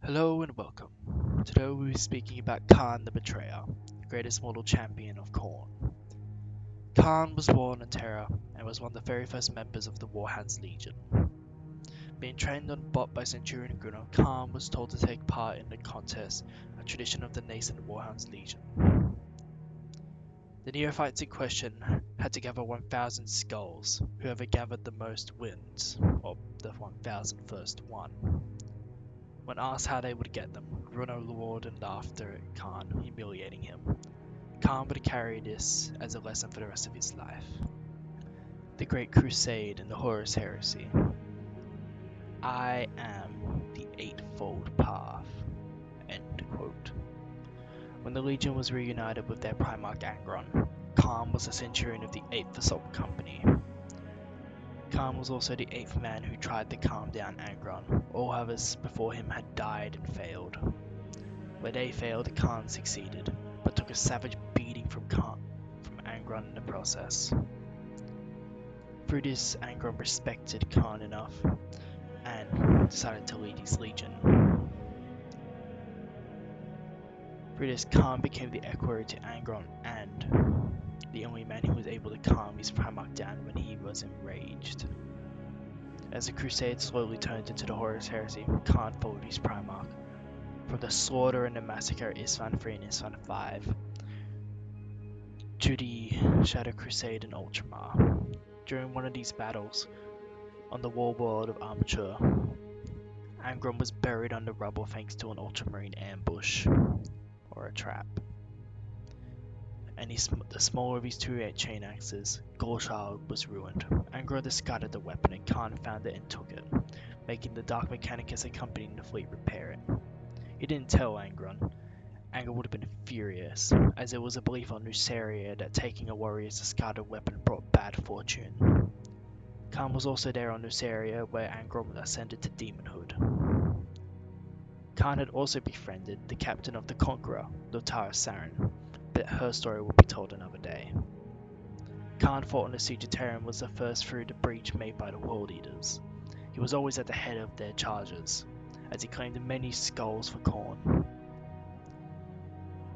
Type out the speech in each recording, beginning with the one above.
Hello and welcome. Today we'll be speaking about Khârn the Betrayer, the greatest mortal champion of Khorne. Khârn was born in Terra and was one of the very first members of the Warhounds Legion. Being trained on bot by Centurion Gunnar, Khârn was told to take part in the contest, a tradition of the nascent Warhounds Legion. The neophytes in question had to gather 1,000 skulls. Whoever gathered the most wins, or the 1,000 first won. When asked how they would get them, Gunnar roared and laughed at Khârn, humiliating him. Khârn would carry this as a lesson for the rest of his life. The Great Crusade and the Horus Heresy. I am the Eightfold Path. End quote. When the Legion was reunited with their Primarch Angron, Khârn was a centurion of the 8th Assault Company. Khârn was also the 8th man who tried to calm down Angron. All others before him had died and failed. Where they failed, Khârn succeeded, but took a savage beating from Angron in the process. Through this, Angron respected Khârn enough and decided to lead his legion. Through this, Khârn became the equerry to Angron and the only man who was able to calm his Primarch down when he was enraged. As the crusade slowly turned into the Horus Heresy, Khârn followed his Primarch. From the slaughter and the massacre at Isfahan 3 and Isfahan 5, to the Shadow Crusade in Ultramar. During one of these battles, on the war world of Armature, Angron was buried under rubble thanks to an ultramarine ambush, or a trap. And the smaller of his two chain axes, Gorechild, was ruined. Angron discarded the weapon and Khârn found it and took it, making the Dark Mechanicus accompanying the fleet repair it. He didn't tell Angron. Angron would have been furious, as there was a belief on Nuceria that taking a warrior's discarded weapon brought bad fortune. Khârn was also there on Nuceria, where Angron ascended to demonhood. Khârn had also befriended the captain of the Conqueror, Lotara Sarin, but her story will be told another day. Khârn fought on the siege of Terra and was the first through the breach made by the World Eaters. He was always at the head of their charges, as he claimed many skulls for Khorne.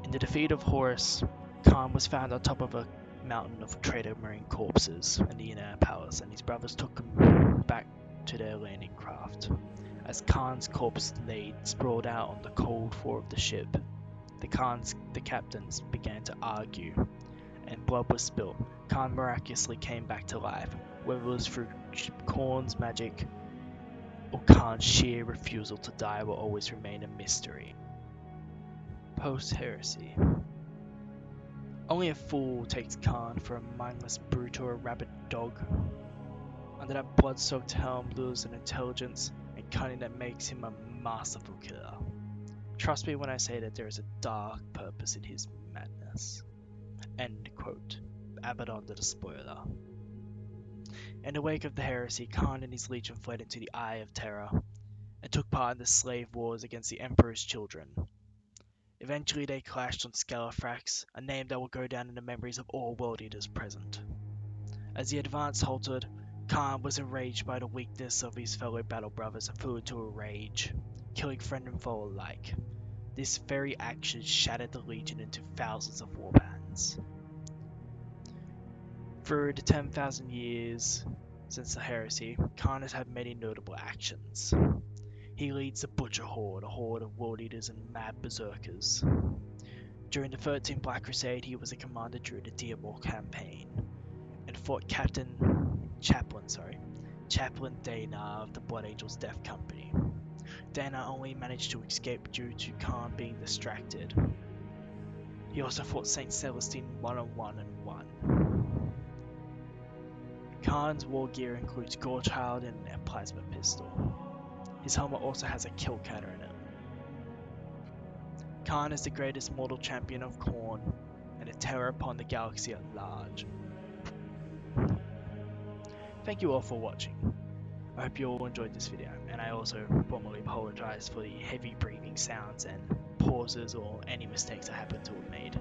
In the defeat of Horus, Khârn was found on top of a mountain of traitor marine corpses in the inner palace, and his brothers took him back to their landing craft. As Khârn's corpse lay sprawled out on the cold floor of the ship, the captains began to argue, and blood was spilled. Khârn miraculously came back to life, whether it was through Khorne's magic or Khârn's sheer refusal to die will always remain a mystery. Post-heresy. Only a fool takes Khârn for a mindless brute or a rabid dog. Under that blood-soaked helm lures an intelligence and cunning that makes him a masterful killer. Trust me when I say that there is a dark purpose in his madness. End quote. Abaddon the Despoiler. In the wake of the heresy, Khârn and his legion fled into the Eye of Terror and took part in the slave wars against the Emperor's children. Eventually they clashed on Scalathrax, a name that will go down in the memories of all World Eaters present. As the advance halted, Khârn was enraged by the weakness of his fellow battle brothers and flew into a rage, killing friend and foe alike. This very action shattered the Legion into thousands of warbands. Through the 10,000 years since the heresy, Khârn has had many notable actions. He leads the Butcher Horde, a horde of world eaters and mad berserkers. During the 13th Black Crusade, he was a commander during the Diabol campaign, and fought Chaplain Dana of the Blood Angels Death Company. Dana only managed to escape due to Khârn being distracted. He also fought Saint Celestine one-on-one and won. Khârn's war gear includes Gorechild and a plasma pistol. His helmet also has a kill counter in it. Khârn is the greatest mortal champion of Khorne, and a terror upon the galaxy at large. Thank you all for watching. I hope you all enjoyed this video, and I also formally apologize for the heavy breathing sounds and pauses or any mistakes I happen to have made.